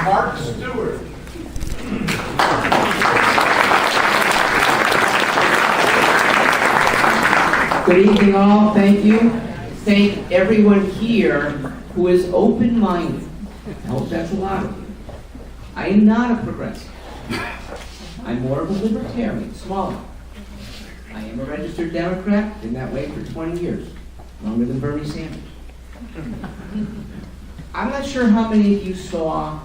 Mark Stewart. Good evening, all. Thank you. Thank everyone here who is open-minded. I hope that's a lot of you. I am not a progressive. I'm more of a libertarian, smaller. I am a registered Democrat, been that way for 20 years, longer than Bernie Sanders. I'm not sure how many of you saw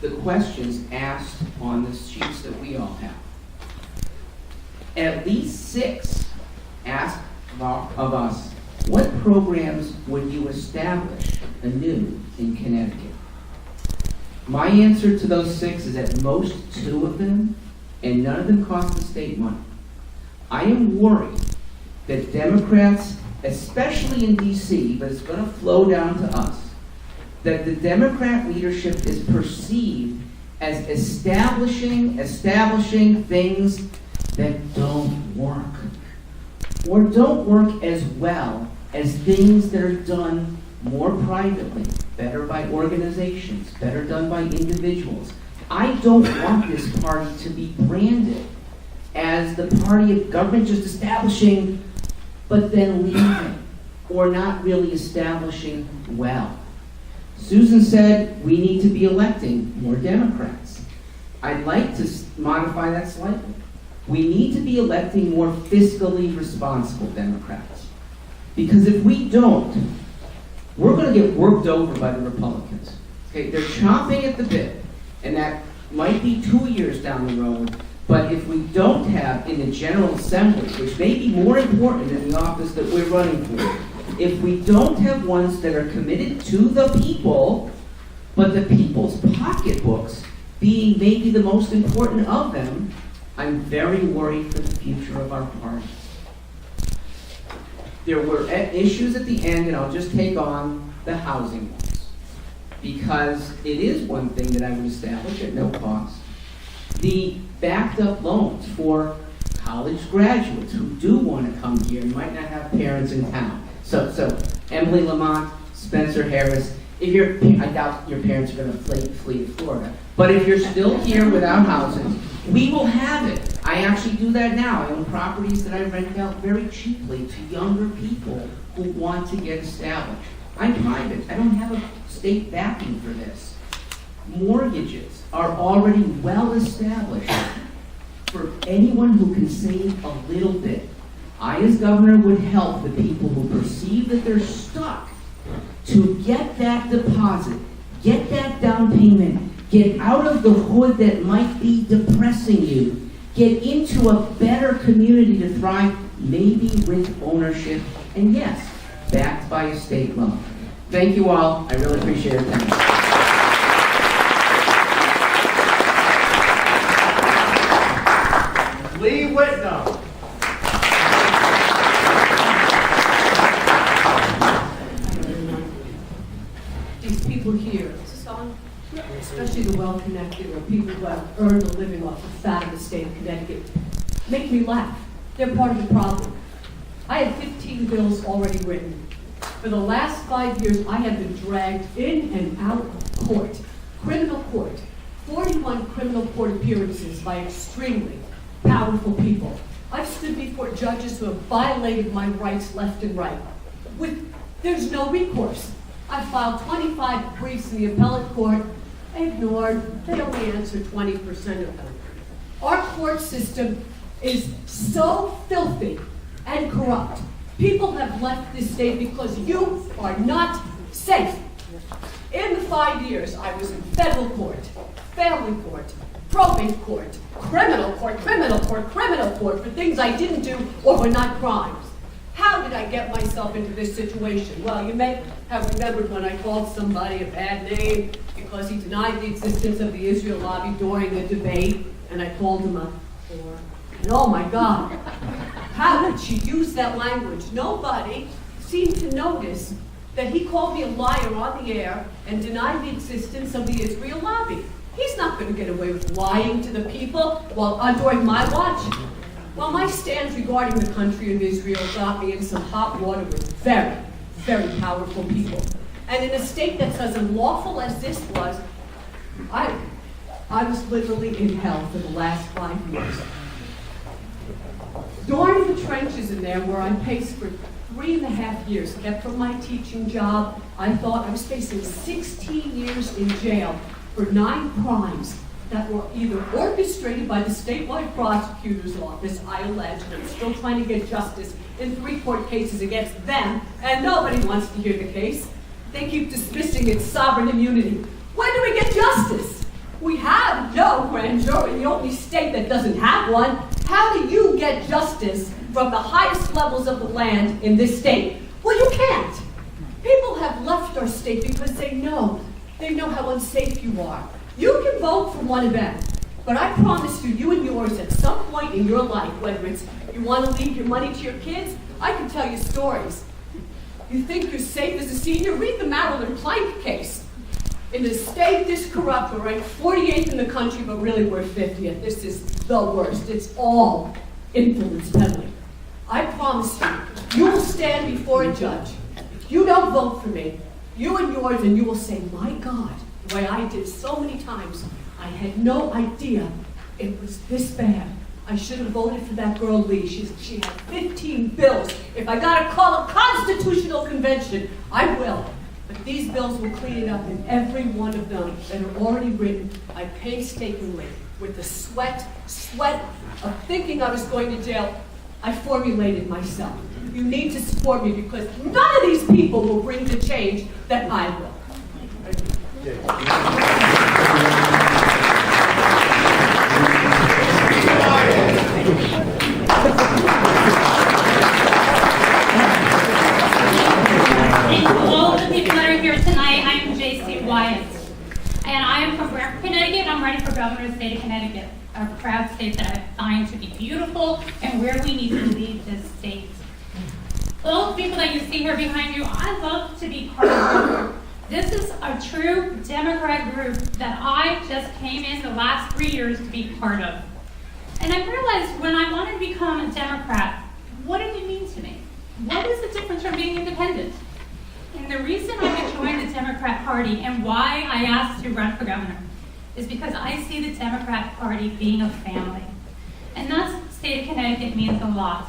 the questions asked on the sheets that we all have. At least 6 asked of us, what programs would you establish anew in Connecticut? My answer to those 6 is at most 2 of them, and none of them cost the state money. I am worried that Democrats, especially in DC, but it's going to flow down to us, that the Democrat leadership is perceived as establishing things that don't work, or don't work as well as things that are done more privately, better by organizations, better done by individuals. I don't want this party to be branded as the party of government just establishing, but then leaving, or not really establishing well. Susan said we need to be electing more Democrats. I'd like to modify that slightly. We need to be electing more fiscally responsible Democrats. Because if we don't, we're going to get worked over by the Republicans. Okay, they're chomping at the bit, and that might be 2 years down the road, but if we don't have in the General Assembly, which may be more important than the office that we're running for, if we don't have ones that are committed to the people, but the people's pocketbooks being maybe the most important of them, I'm very worried for the future of our party. There were issues at the end, and I'll just take on the housing ones, because it is one thing that I would establish at no cost. The backed up loans for college graduates who do want to come here and might not have parents in town. So Emily Lamont, Spencer Harris, I doubt your parents are going to flee to Florida, but if you're still here without housing, we will have it. I actually do that now. I own properties that I rent out very cheaply to younger people who want to get established. I'm private. I don't have a state backing for this. Mortgages are already well established for anyone who can save a little bit. I, as governor, would help the people who perceive that they're stuck to get that deposit, get that down payment, get out of the hood that might be depressing you, get into a better community to thrive, maybe with ownership, and yes, backed by a state loan. Thank you all. I really appreciate your attention. Lee Whitnall. These people here, especially the well-connected or people who have earned a living off the fat of the state of Connecticut, make me laugh. They're part of the problem. I have 15 bills already written. For the last 5 years, I have been dragged in and out of court, criminal court, 41 criminal court appearances by extremely powerful people. I've stood before judges who have violated my rights left and right. There's no recourse. I filed 25 briefs in the appellate court, ignored. They only answered 20% of them. Our court system is so filthy and corrupt. People have left this state because you are not safe. In the 5 years, I was in federal court, family court, probate court, criminal court for things I didn't do or were not crimes. How did I get myself into this situation? Well, you may have remembered when I called somebody a bad name because he denied the existence of the Israel lobby during the debate, and I called him a whore. And oh my God, how did she use that language? Nobody seemed to notice that he called me a liar on the air and denied the existence of the Israel lobby. He's not going to get away with lying to the people while during my watch. Well, my stance regarding the country of Israel got me in some hot water with very, very powerful people. And in a state that's as unlawful as this was, I I was literally in hell for the last 5 years. Darn the trenches in there where I paced for 3.5 years, kept from my teaching job. I thought I was facing 16 years in jail for 9 crimes that were either orchestrated by the statewide prosecutor's office, I allege, and I'm still trying to get justice in 3 court cases against them, and nobody wants to hear the case. They keep dismissing its sovereign immunity. When do we get justice? We have no grand jury, the only state that doesn't have one. How do you get justice from the highest levels of the land in this state? Well, you can't. People have left our state because they know how unsafe you are. You can vote for one event, but I promise you and yours at some point in your life, whether it's you want to leave your money to your kids, I can tell you stories. You think you're safe as a senior? Read the Maryland Plank case. In a state this corrupt, we're ranked 48th in the country, but really we're 50th. This is the worst. It's all influence peddling. I promise you will stand before a judge. If you don't vote for me, you and yours, and you will say, my God, the way I did so many times, I had no idea it was this bad. I should have voted for that girl Lee. She had 15 bills. If I got to call a constitutional convention, I will. But these bills will clean it up, and every one of them that are already written, I painstakingly, with the sweat of thinking I was going to jail, I formulated myself. You need to support me because none of these people will bring the change that I will. And to all the people that are here tonight, I am J.C. Wyatt. And I am from Branford, Connecticut. I'm running for governor of the state of Connecticut, a proud state that I find to be beautiful and where we need to lead this state. All the people that you see here behind you, I love to be part of. This is a true Democrat group that I just came in the last 3 years to be part of. And I realized when I wanted to become a Democrat, what did it mean to me? What is the difference from being independent? And the reason I joined the Democrat Party and why I asked to run for governor is because I see the Democrat Party being a family. And that's the state of Connecticut means a lot.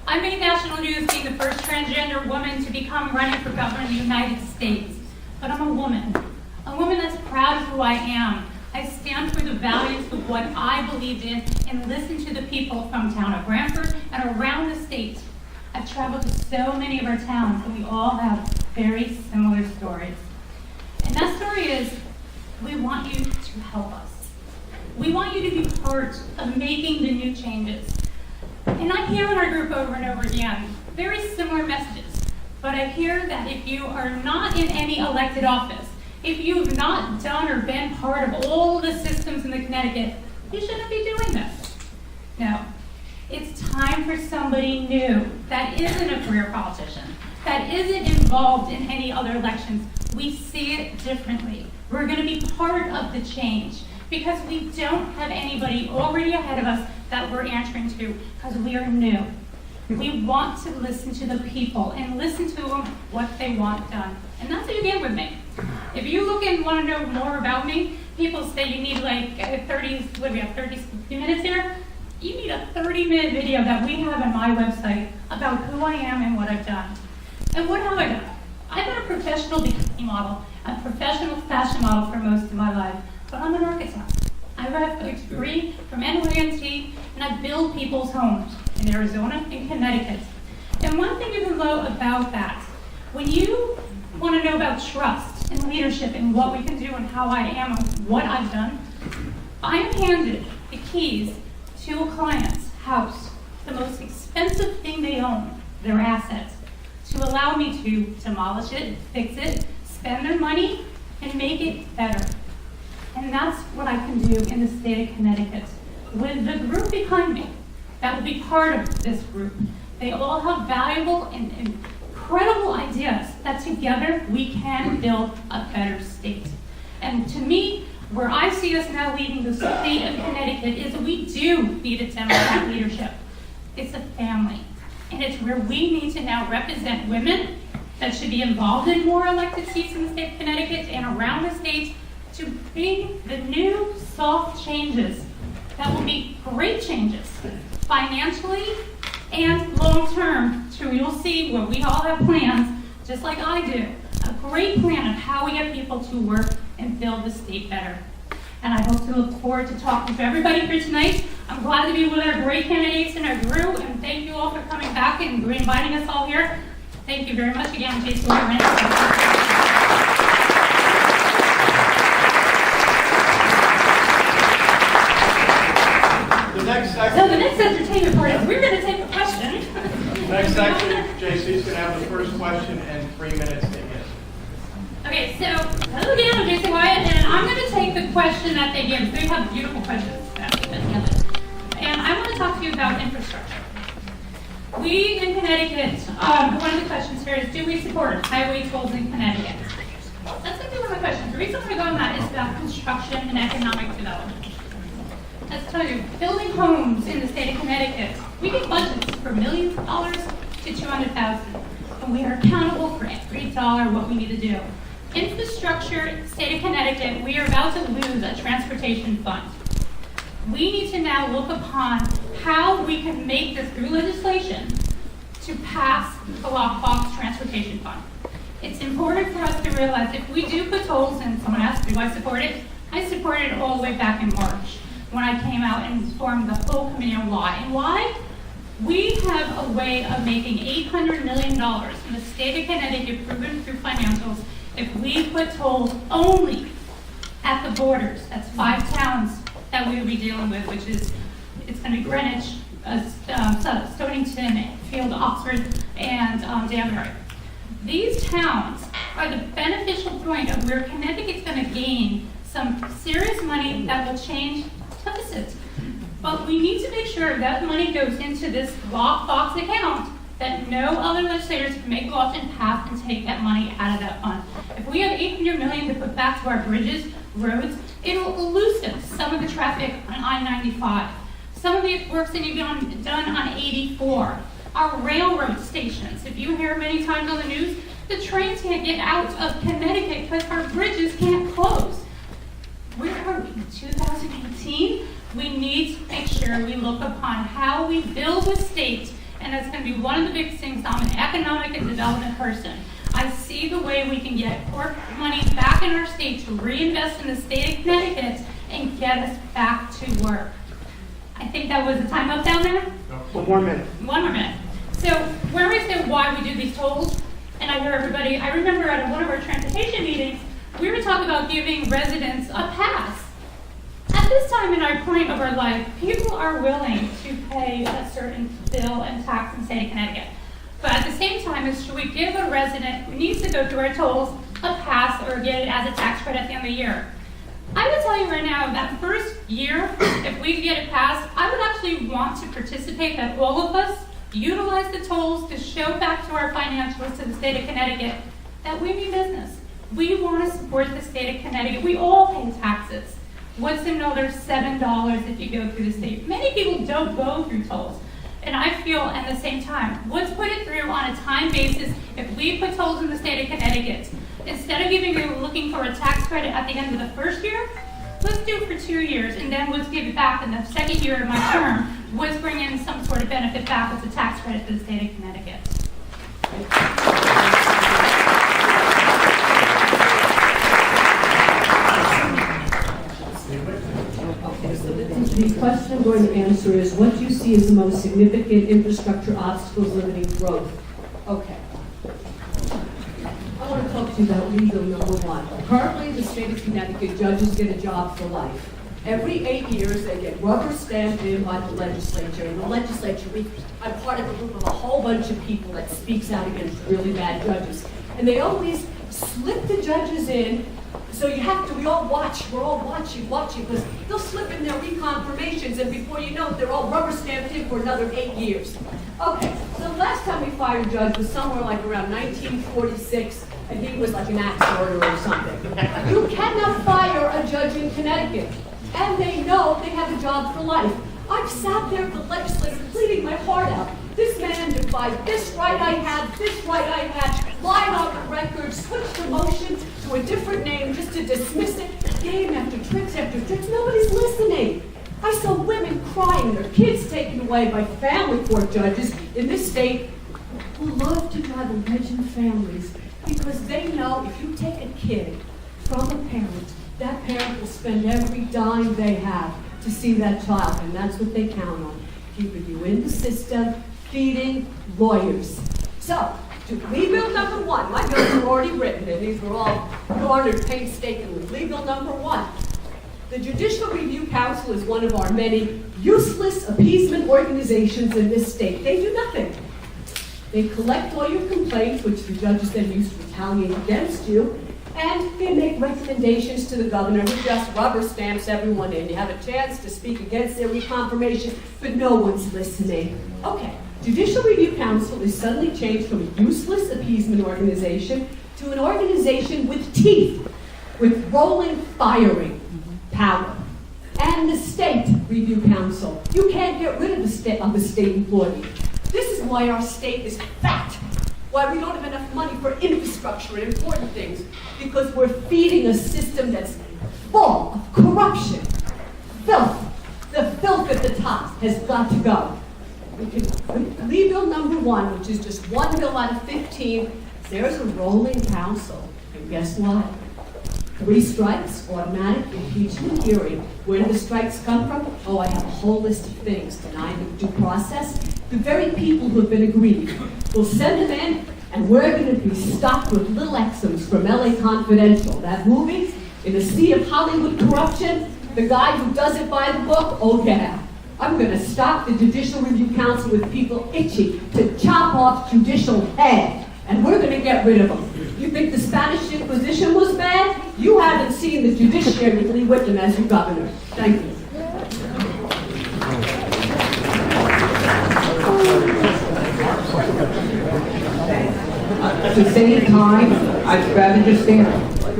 I made national news being the first transgender woman to become running for governor in the United States. But I'm a woman that's proud of who I am. I stand for the values of what I believe in and listen to the people from town of Branford and around the state. I've traveled to so many of our towns and we all have very similar stories. And that story is, we want you to help us. We want you to be part of making the new changes. And I hear in our group over and over again, very similar messages. But I hear that if you are not in any elected office, if you've not done or been part of all the systems in the Connecticut, you shouldn't be doing this. No, it's time for somebody new that isn't a career politician, that isn't involved in any other elections. We see it differently. We're going to be part of the change because we don't have anybody already ahead of us that we're answering to because we are new. We want to listen to the people and listen to them what they want done. And that's what you get with me. If you look and want to know more about me, people say you need like 30 minutes here? You need a 30-minute video that we have on my website about who I am and what I've done. And what have I done? I've been a professional bikini model, a professional fashion model for most of my life, but I'm an architect. I have a degree from NYNT, and I build people's homes in Arizona and Connecticut. And one thing you can know about that, when you want to know about trust and leadership and what we can do and how I am and what I've done, I am handed the keys to a client's house, the most expensive thing they own, their assets, to allow me to demolish it, fix it, spend their money, and make it better. And that's what I can do in the state of Connecticut. With the group behind me, that will be part of this group, they all have valuable and incredible ideas that together we can build a better state. And to me, where I see us now leading the state of Connecticut is we do need a Democrat leadership. It's a family. And it's where we need to now represent women that should be involved in more elected seats in the state of Connecticut and around the state, to bring the new soft changes that will be great changes financially and long-term. So you'll see where we all have plans, just like I do, a great plan of how we get people to work and build the state better. And I hope to look forward to talking to everybody here tonight. I'm glad to be with our great candidates in our group, and thank you all for coming back and inviting us all here. Thank you very much again, Jason. The next So section, the next entertainment part is we're going to take a question. next section, JC's going to have the first question and 3 minutes to answer. Okay, so hello again, I'm Jason Wyatt, and I'm going to take the question that they give. They have beautiful questions. And I want to talk to you about infrastructure. We in Connecticut, one of the questions here is, do we support highway tolls in Connecticut? That's going to be one of the questions. The reason I'm going to go on that is about construction and economic development. Let's tell you, building homes in the state of Connecticut, we get budgets for millions of dollars to $200,000, and we are accountable for every dollar what we need to do. Infrastructure, state of Connecticut, we are about to lose a transportation fund. We need to now look upon how we can make this through legislation to pass the lockbox transportation fund. It's important for us to realize if we do put tolls in, someone asked, do I support it? I supported it all the way back in March when I came out and formed the full committee on why. And why? We have a way of making $800 million in the state of Connecticut proven through financials if we put tolls only at the borders. That's 5 towns that we will be dealing with, which is, it's going to be Greenwich, Stonington, Field, Oxford, and Danbury. These towns are the beneficial point of where Connecticut's going to gain some serious money that will change deficits. But we need to make sure that money goes into this lockbox account that no other legislators can make laws and pass and take that money out of that fund. If we have $800 million to put back to our bridges, roads, it'll loosen some of the traffic on I-95. Some of the works that need to be done on 84. Our railroad stations. If you hear many times on the news, the trains can't get out of Connecticut because our bridges can't close. Where are we in 2018? We need to make sure we look upon how we build a state, and that's going to be one of the biggest things. I'm an economic and development person. I see the way we can get more money back in our state to reinvest in the state of Connecticut and get us back to work. I think that was the time up down there? One more minute. One more minute. So when we say why we do these tolls, and I hear everybody, I remember at one of our transportation meetings, we were talking about giving residents a pass. At this time in our point of our life, people are willing to pay a certain bill and tax in the state of Connecticut. But at the same time, should we give a resident who needs to go through our tolls a pass or get it as a tax credit at the end of the year? I would tell you right now, that first year, if we get it passed, I would actually want to participate, that all of us utilize the tolls to show back to our financials to the state of Connecticut that we mean business. We want to support the state of Connecticut. We all pay taxes. What's another $7 if you go through the state? Many people don't go through tolls. And I feel at the same time, let's put it through on a time basis. If we put tolls in the state of Connecticut, instead of looking for a tax credit at the end of the first year, let's do it for 2 years, and then let's give it back in the second year of my term. Let's bring in some sort of benefit back as a tax credit to the state of Connecticut. Okay, so the question I'm going to answer is, what do you see as the most significant infrastructure obstacles limiting growth? Okay. I want to talk to you about legal number one. Currently, the state of Connecticut judges get a job for life. Every 8 years, they get rubber stamped in by the legislature. And the legislature, I'm part of a group of a whole bunch of people that speaks out against really bad judges. And they always slip the judges in. So you have to, we all watch, we're all watching, because they'll slip in their reconfirmations, and before you know it, they're all rubber stamped in for another 8 years. Okay, so the last time we fired a judge was somewhere like around 1946. I think it was like an axe murder or something. You cannot fire a judge in Connecticut, and they know they have a job for life. I've sat there with the legislature pleading my heart out. This man defied this right I had, lied on the record, switched the motion to a different name just to dismiss it, game after tricks after tricks. Nobody's listening. I saw women crying, their kids taken away by family court judges in this state who love to drive a wedge in families because they know if you take a kid from a parent, that parent will spend every dime they have to see that child, and that's what they count on, keeping you in the system, feeding lawyers. So, to plea bill number 1, my bills are already written, and these were all garnered painstakingly. Plea bill number 1. The Judicial Review Council is one of our many useless appeasement organizations in this state. They do nothing. They collect all your complaints, which the judges then use to retaliate against you, and they make recommendations to the governor who just rubber stamps everyone in. You have a chance to speak against their reconfirmation, but no one's listening. Okay, Judicial Review Council is suddenly changed from a useless appeasement organization to an organization with teeth, with rolling firing power. And the State Review Council. You can't get rid of the state employee. This is why our state is fat. Why we don't have enough money for infrastructure and important things. Because we're feeding a system that's full of corruption, filth. The filth at the top has got to go. Plea bill number 1, which is just one bill out of 15, there's a rolling council. And guess what? 3 strikes, automatic impeachment hearing. Where do the strikes come from? Oh, I have a whole list of things. Denying of due process. The very people who have been aggrieved. We'll send them in, and we're going to be stocked with little exams from LA Confidential. That movie, in the sea of Hollywood corruption, the guy who does it by the book, oh yeah. I'm going to stock the Judicial Review Council with people itchy to chop off judicial head. And we're going to get rid of them. You think the Spanish Inquisition was bad? You haven't seen the judiciary with Lee Whitman as your governor. Thank you. At the same time, I'd rather just stand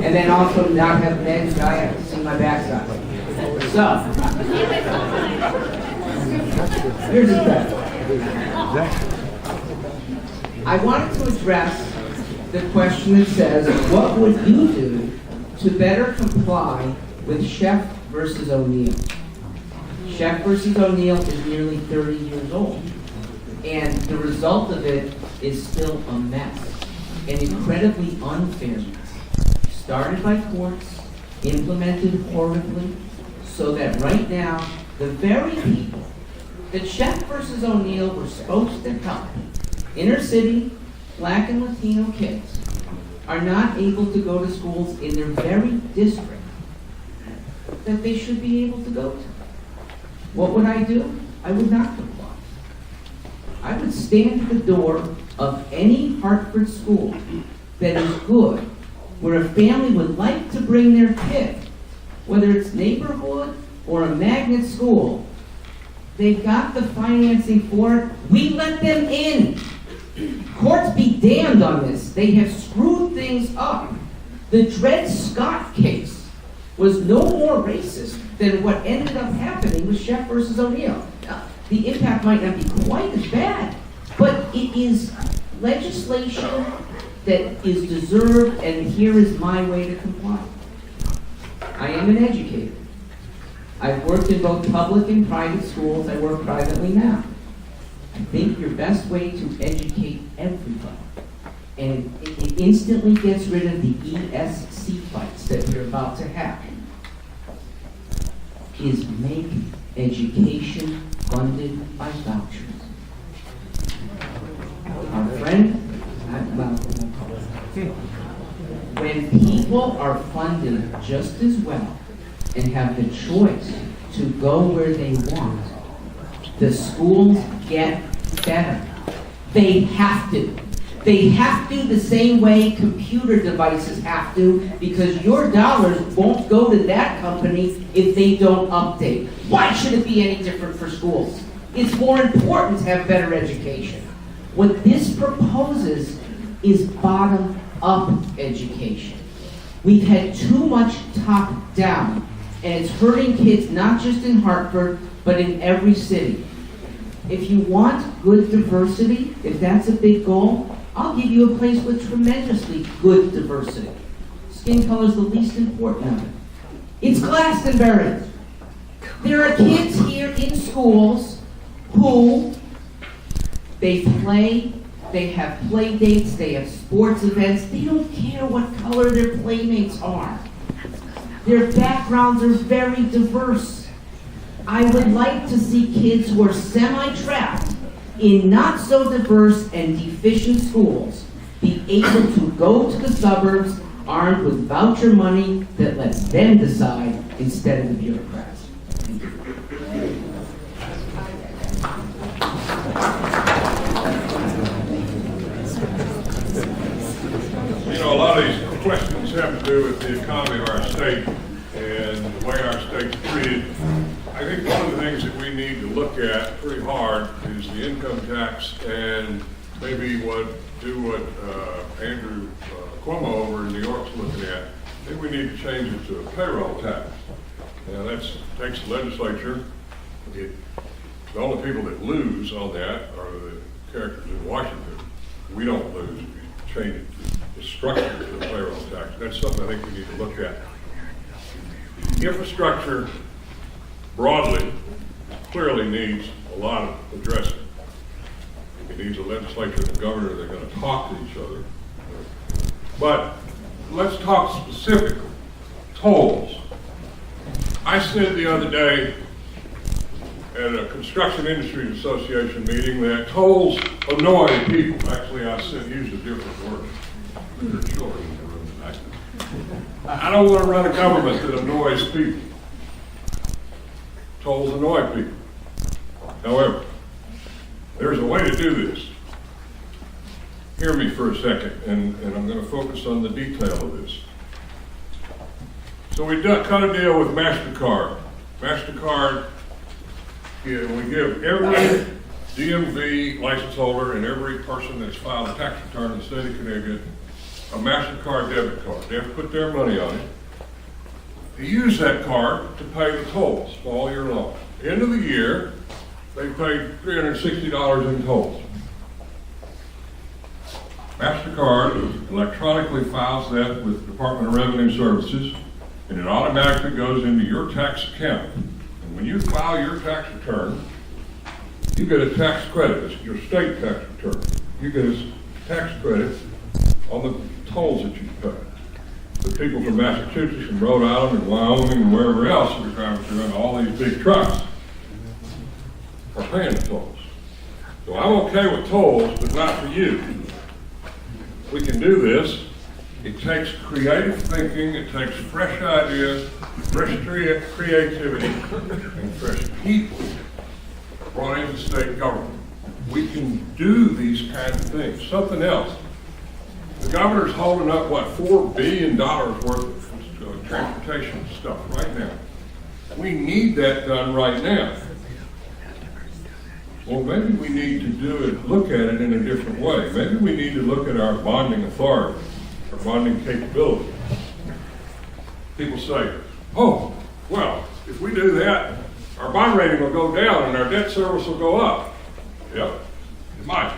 and then also not have Ned's guy have to see my backside. So, here's the thing. I wanted to address the question that says, what would you do to better comply with Sheff versus O'Neill? Sheff versus O'Neill is nearly 30 years old, and the result of it is still a mess, an incredibly unfair mess. Started by courts, implemented horribly, so that right now, the very people that Sheff versus O'Neill were supposed to help, inner city, Black and Latino kids, are not able to go to schools in their very district that they should be able to go to. What would I do? I would not comply. I would stand at the door of any Hartford school that is good, where a family would like to bring their kid, whether it's neighborhood or a magnet school. They've got the financing for it. We let them in. Courts be damned on this. They have screwed things up. The Dred Scott case was no more racist than what ended up happening with Sheff versus O'Neill. Now, the impact might not be quite as bad, but it is legislation that is deserved, and here is my way to comply. I am an educator. I've worked in both public and private schools. I work privately now. I think your best way to educate everybody, and it instantly gets rid of the ESC fights that we're about to have, is make education funded by vouchers. Our friend, when people are funded just as well and have the choice to go where they want, the schools get better. They have to. They have to the same way computer devices have to, because your dollars won't go to that company if they don't update. Why should it be any different for schools? It's more important to have better education. What this proposes is bottom-up education. We've had too much top-down. And it's hurting kids not just in Hartford, but in every city. If you want good diversity, if that's a big goal, I'll give you a place with tremendously good diversity. Skin color is the least important of it. It's Glastonbury. There are kids here in schools who they have play dates, they have sports events. They don't care what color their playmates are. Their backgrounds are very diverse. I would like to see kids who are semi-trapped in not so diverse and deficient schools be able to go to the suburbs armed with voucher money that lets them decide instead of the bureaucrats. You know, a lot of these questions have to do with the economy of our state and the way our state's treated. I think one of the things that we need to look at pretty hard is the income tax and maybe what Andrew Cuomo over in New York's looking at. I think we need to change it to a payroll tax. Now that takes the legislature. The only people that lose on that are the characters in Washington. We don't lose. We change it to the structure to the payroll tax. That's something I think we need to look at. Infrastructure broadly clearly needs a lot of addressing. It needs a legislature and a governor that are going to talk to each other. But let's talk specifically. Tolls. I said the other day at a Construction Industries Association meeting that tolls annoy people. Actually, I used a different word. There are children in the room tonight. I don't want to run a government that annoys people. Tolls annoy people. However, there's a way to do this. Hear me for a second, and I'm going to focus on the detail of this. So we cut a deal with MasterCard. MasterCard, we give every DMV license holder and every person that's filed a tax return in the state of Connecticut a MasterCard debit card. They have to put their money on it. They use that card to pay the tolls all year long. End of the year, they paid $360 in tolls. MasterCard electronically files that with the Department of Revenue Services, and it automatically goes into your tax account. And when you file your tax return, you get a tax credit. It's your state tax return. You get a tax credit on the tolls that you pay. The people from Massachusetts and Rhode Island and Wyoming and wherever else that are driving through all these big trucks are paying the tolls. So I'm okay with tolls, but not for you. We can do this. It takes creative thinking, it takes fresh ideas, fresh creativity, and fresh people brought into state government. We can do these kinds of things. Something else. The governor's holding up, what, $4 billion worth of transportation stuff right now. We need that done right now. Well, maybe we need to look at it in a different way. Maybe we need to look at our bonding authority, our bonding capability. People say, oh, well, if we do that, our bond rating will go down and our debt service will go up. Yep, it might.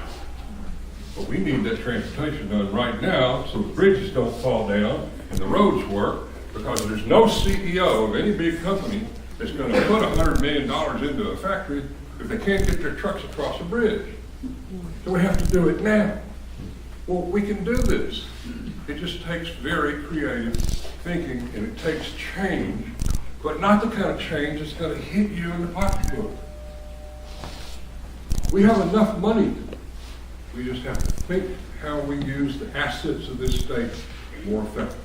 But we need that transportation done right now so the bridges don't fall down and the roads work, because there's no CEO of any big company that's going to put $100 million into a factory if they can't get their trucks across a bridge. So we have to do it now. Well, we can do this. It just takes very creative thinking, and it takes change, but not the kind of change that's going to hit you in the pocketbook. We have enough money. We just have to think how we use the assets of this state more effectively.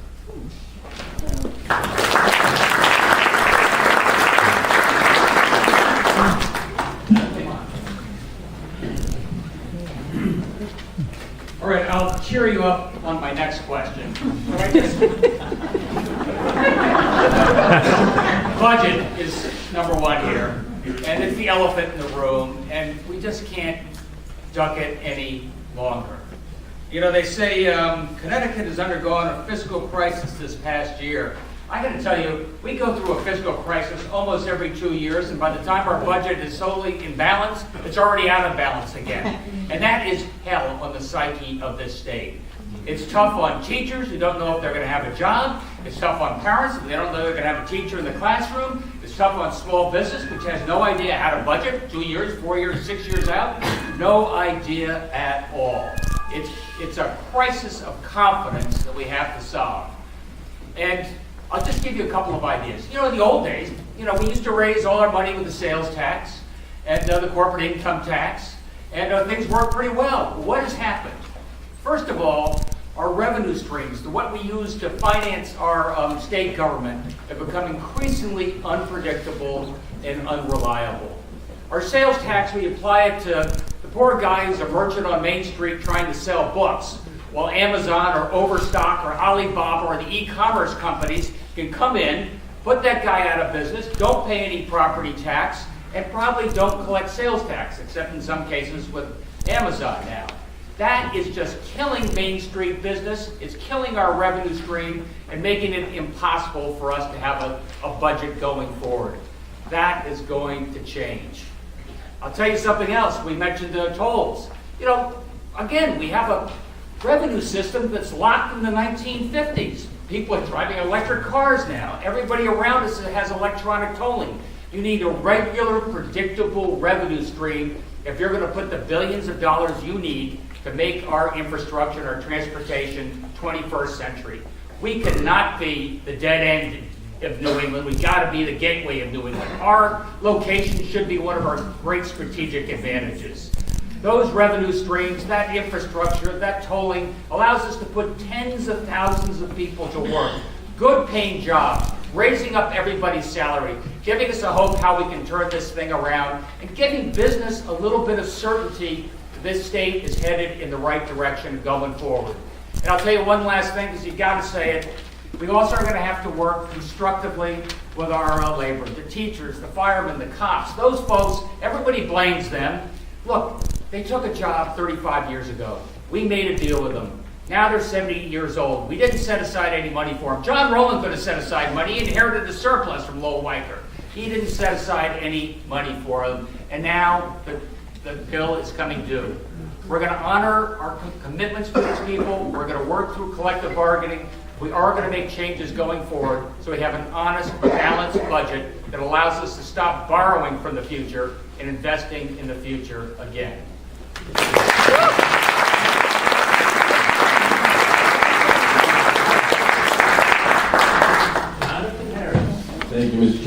All right, I'll cheer you up on my next question. Budget is number one here, and it's the elephant in the room, and we just can't duck it any longer. You know, they say Connecticut has undergone a fiscal crisis this past year, I gotta tell you, we go through a fiscal crisis almost every 2 years, and by the time our budget is solely in balance, it's already out of balance again. And that is hell on the psyche of this state. It's tough on teachers who don't know if they're gonna have a job. It's tough on parents if they don't know they're gonna have a teacher in the classroom. It's tough on small business, which has no idea how to budget 2 years, 4 years, 6 years out. No idea at all. It's a crisis of confidence that we have to solve. And I'll just give you a couple of ideas. You know, in the old days, we used to raise all our money with the sales tax and the corporate income tax, and things worked pretty well. What has happened? First of all, our revenue streams, what we use to finance our state government, have become increasingly unpredictable and unreliable. Our sales tax, we apply it to the poor guy who's a merchant on Main Street trying to sell books, while Amazon or Overstock or Alibaba or the e-commerce companies can come in, put that guy out of business, don't pay any property tax, and probably don't collect sales tax, except in some cases with Amazon now. That is just killing Main Street business. It's killing our revenue stream and making it impossible for us to have a budget going forward. That is going to change. I'll tell you something else. We mentioned the tolls. Again, we have a revenue system that's locked in the 1950s. People are driving electric cars now. Everybody around us has electronic tolling. You need a regular, predictable revenue stream if you're going to put the billions of dollars you need to make our infrastructure and our transportation 21st century. We cannot be the dead end of New England. We've got to be the gateway of New England. Our location should be one of our great strategic advantages. Those revenue streams, that infrastructure, that tolling allows us to put tens of thousands of people to work, good paying jobs, raising up everybody's salary, giving us a hope how we can turn this thing around, and giving business a little bit of certainty that this state is headed in the right direction going forward. And I'll tell you one last thing, because you've got to say it. We also are going to have to work constructively with our labor, the teachers, the firemen, the cops. Those folks, everybody blames them. Look, they took a job 35 years ago. We made a deal with them. Now they're 70 years old. We didn't set aside any money for them. John Rowland could have set aside money. He inherited the surplus from Lowell Weicker. He didn't set aside any money for them. And now the bill is coming due. We're going to honor our commitments to these people. We're going to work through collective bargaining. We are going to make changes going forward so we have an honest, balanced budget that allows us to stop borrowing from the future and investing in the future again. Thank you, Mr. Chair.